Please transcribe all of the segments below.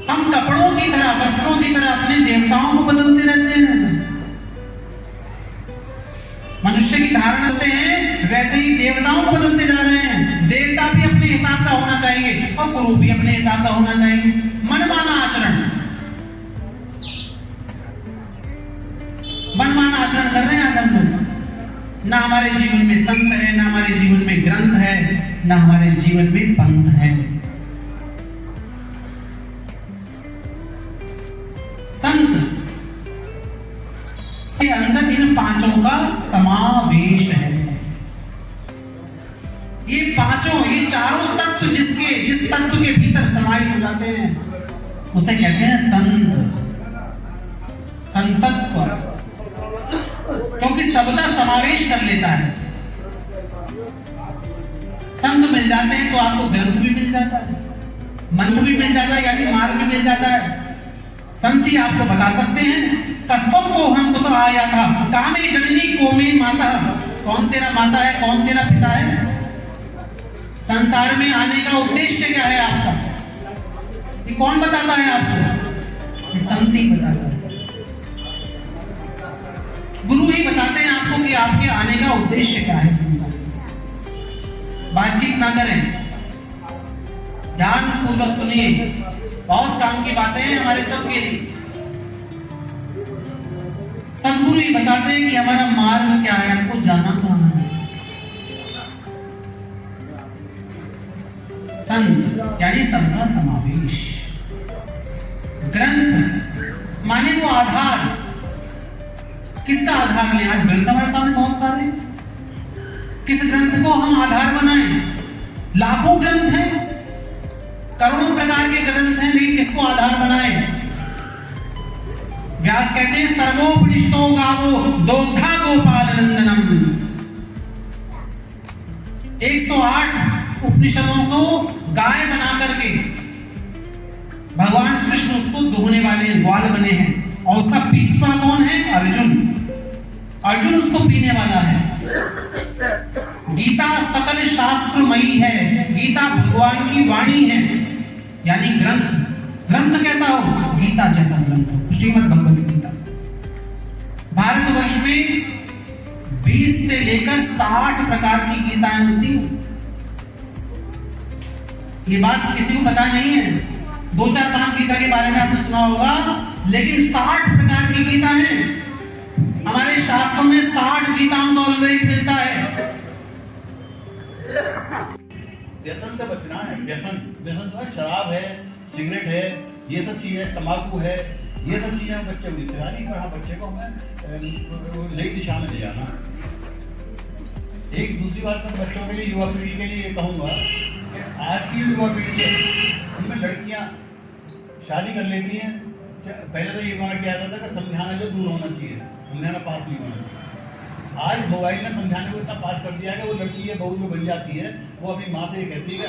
हम कपड़ों की तरह, वस्त्रों की तरह अपने देवताओं को बदलते रहते हैं। मनुष्य की धारणा करते हैं, वैसे ही देवताओं को बदलते जा रहे हैं। देवता भी अपने हिसाब का होना चाहिए और गुरु भी अपने हिसाब का होना चाहिए। मनमाना आचरण, मनमाना आचरण कर रहे हैं आज हम लोग। ना हमारे जीवन में संत है, ना हमारे जीवन में ग्रंथ है, ना हमारे जीवन में पंथ है। संत के अंदर इन पांचों का समावेश है। ये पांचों, ये चारों तत्व जिस तत्व के भीतर समाहित हो जाते हैं उसे कहते हैं संत, संतत्व। क्योंकि सबका समावेश कर लेता है। संत मिल जाते हैं तो आपको ग्रंथ भी मिल जाता है, मंत्र भी मिल जाता है, यानी मार्ग भी मिल जाता है। संत ही आपको बता सकते हैं कस्बों को हमको तो आया था, कहा में जननी को में माता। कौन तेरा माता है, कौन तेरा पिता है? संसार में आने का उद्देश्य क्या है आपका? ये कौन बताता है आपको? ये संत ही बताता है। गुरु ही बताते हैं आपको कि आपके आने का उद्देश्य क्या है संसार में। बातचीत ना करें, ध्यान पूर्वक सुनिए। बहुत काम की बातें हैं हमारे सबके लिए। सदगुरु ही बताते हैं कि हमारा मार्ग क्या है, हमको जाना कहां है। संत यानी सबका समावेश। ग्रंथ माने वो आधार। किसका आधार लें? आज ग्रंथ हमारे सामने बहुत सारे। किस ग्रंथ को हम आधार बनाएं? लाखों ग्रंथ हैं, करोड़ों प्रकार के ग्रंथ हैं, लेकिन किसको आधार बनाएं? व्यास कहते हैं सर्वोपनिषदो गावो दोग्धा गोपाल नंदनम। 108 उपनिषदों को गाय बना करके भगवान कृष्ण उसको दुहने वाले हैं, ग्वाल बने हैं। और उसका पीता कौन है? अर्जुन। अर्जुन उसको पीने वाला है। गीता सकल शास्त्रमयी है, गीता भगवान की वाणी है, यानी ग्रंथ। ग्रंथ कैसा हो? गीता जैसा ग्रंथ हो, श्रीमद् भगवत गीता। भारतवर्ष में 20 से लेकर 60 प्रकार की गीताएं होती हैं। ये बात किसी को पता नहीं है। 2, 4, 5 गीता के बारे में आपने सुना होगा, लेकिन 60 प्रकार की गीता है। हमारे शास्त्रों में 60 गीताओं का उल्लेख मिलता है। व्यसन से बचना है। व्यसन तो शराब है, सिगरेट है, ये सब चीजें, तंबाकू है, ये सब चीजें बच्चे को निशानी पर। हाँ, बच्चे को हमें नई दिशा में ले जाना। एक दूसरी बात मैं बच्चों के लिए, युवा पीढ़ी के लिए ये कहूँगा कि आज की युवा पीढ़ी है, उनमें लड़कियाँ शादी कर लेती हैं। पहले तो ये माना किया जाता था कि समझाना जो दूर होना चाहिए, समझाना पास नहीं होना चाहिए। आज मोबाइल ने समझाने को इतना पास कर दिया है कि वो लड़की है, बहू जो बन जाती है, वो अपनी माँ से ये कहती है कि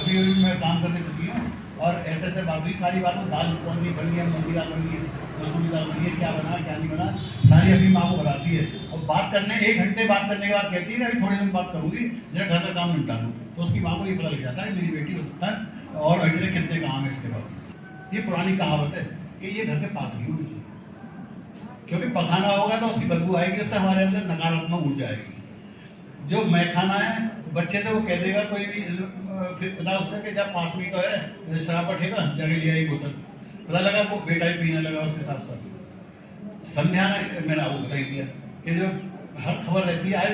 अभी मैं काम करके चुकी हूँ और ऐसे बात हुई, सारी बात दाल कौन सी बनी है, मूंगी दाल बनी है, मसूरी दाल बनी है, क्या बना क्या नहीं बना, सारी अपनी माँ को बताती है। और बात करने 1 घंटे बात करने के बाद कहती है अभी थोड़ी दिन बात करूँगी, जरा घर का काम निपटा लूँ। तो उसकी माँ को ये पता लग जाता है मेरी बेटी होता है और अगले कितने काम है इसके बाद। ये पुरानी कहावत है कि ये घर के पास ही होगी, क्योंकि पखाना होगा तो उसकी बदबू आएगी, उससे हमारे अंदर नकारात्मक ऊर्जा आएगी। जो मैं खाना है बच्चे तो वो कह देगा कोई भी, फिर पता उससे कि जब पास में तो है शराब बैठेगा, जगह लिया एक बोतल, पता लगा वो बेटा ही पीने लगा उसके साथ साथ। संध्या ने मैंने आपको बता ही दिया कि जो हर खबर रहती है, आज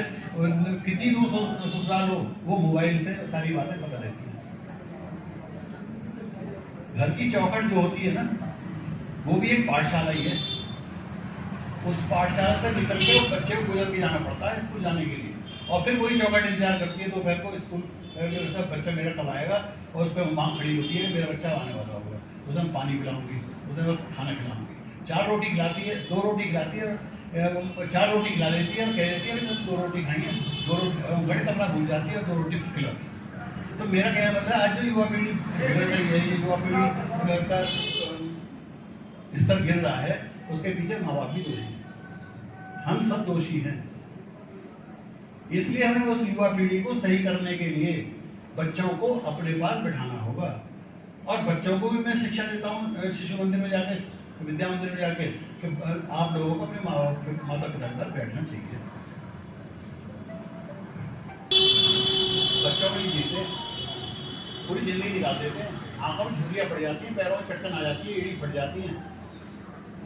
कितनी दूर ससुराल हो, वो मोबाइल से सारी बातें पता रहती है। घर की चौखट जो होती है ना, वो भी एक पाठशाला ही है। उस पाठशाला से निकल के उस बच्चे को गुजर के जाना पड़ता है स्कूल जाने के लिए, और फिर वही चौखट इंतजार करती है दोपहर को स्कूल बच्चा मेरा कब आएगा, और उस पर माँ खड़ी होती है मेरा बच्चा आने वाला होगा, उसे हम पानी पिलाऊंगी, उसे खाना खिलाऊंगी। 4 रोटी खिलाती है, 2 रोटी खिलाती है, 4 रोटी खिला देती है और कह देती है कि 2 रोटी खाएंगे, 2 रोटी गणित अपना भूल जाती है और 2 रोटी फिर खिलाती है। तो मेरा कहना मतलब आज जो युवा पीढ़ी बिगड़ रही है, ये युवा पीढ़ी का स्तर गिर रहा है, उसके पीछे माँ बाप भी दोषी हैं, हम सब दोषी हैं। इसलिए हमें उस युवा पीढ़ी को सही करने के लिए बच्चों को अपने पास बिठाना होगा। और बच्चों को भी मैं शिक्षा देता हूँ शिशु मंदिर में जाके, विद्या मंदिर में जाके, कि आप लोगों को अपने माँ बाप माता पिता के साथ बैठना चाहिए। बच्चों को ही जीते पूरी जिंदगी निकाल देते हैं, आंखों में झुर्रियाँ पड़ जाती हैं, पैरों में चटकन आ जाती है, एड़ी फट जाती हैं।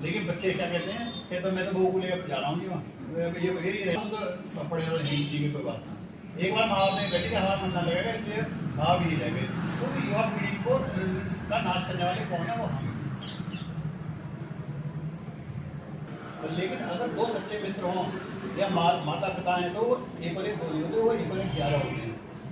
लेकिन बच्चे क्या कहते हैं, कहते मैं तो बहू को लेकर जा रहा हूँ जी वहाँ, ये पड़े रहो हिंदी की कोई बात नहीं। एक बार माँ बाप ने बैठी कि हमारा मन ना लगेगा, इसलिए भाव भी नहीं लगे। तो युवा पीढ़ी को का नाश करने वाले कौन है, वो हम। लेकिन अगर दो सच्चे मित्र हों या माता पिता हैं तो एक और एक दो नहीं होते, वो एक और एक 11 होते हैं।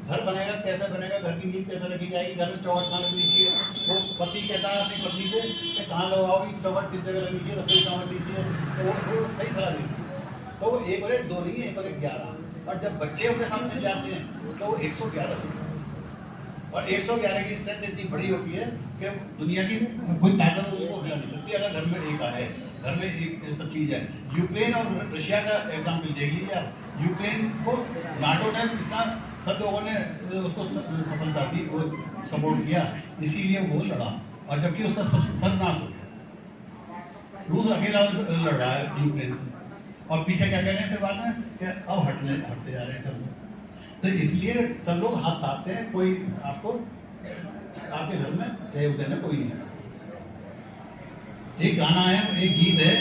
घर बनेगा कैसे बनेगा, घर की नींव कैसे रखी जाएगी, घर में चौखट कहाँ लगनी चाहिए, वो पति कहता है अपनी पत्नी से कि कहाँ लगाओगी चौखट, किस जगह लगनी चाहिए, रसोई कहाँ लगनी चाहिए, तो वो सही सलाह देती है। तो वो एक और एक दो नहीं है, एक और एक 11। और जब बच्चे उनके सामने जाते हैं तो वो 111 होते हैं। और 111 की स्ट्रेंथ इतनी बड़ी होती है कि दुनिया की कोई ताकत उनको हिला नहीं सकती अगर घर में एक है, घर में एक सब चीज़ है। यूक्रेन और रशिया का एग्जाम्पल देख लीजिए आप। यूक्रेन को नाटो ने इतना सब लोगों ने उसको सफलता दी, वो सपोर्ट किया, इसीलिए वो लड़ा, और जबकि उसका सर्वनाश हो गया। रूस अकेला लड़ रहा है यूक्रेन से, और पीछे क्या कह रहे हैं फिर बाद में कि अब हटते जा रहे हैं सब। तो इसलिए सब लोग हाथ तापते हैं, कोई आपको आपके घर में सहयोग देना कोई नहीं है। एक गाना है, एक गीत है,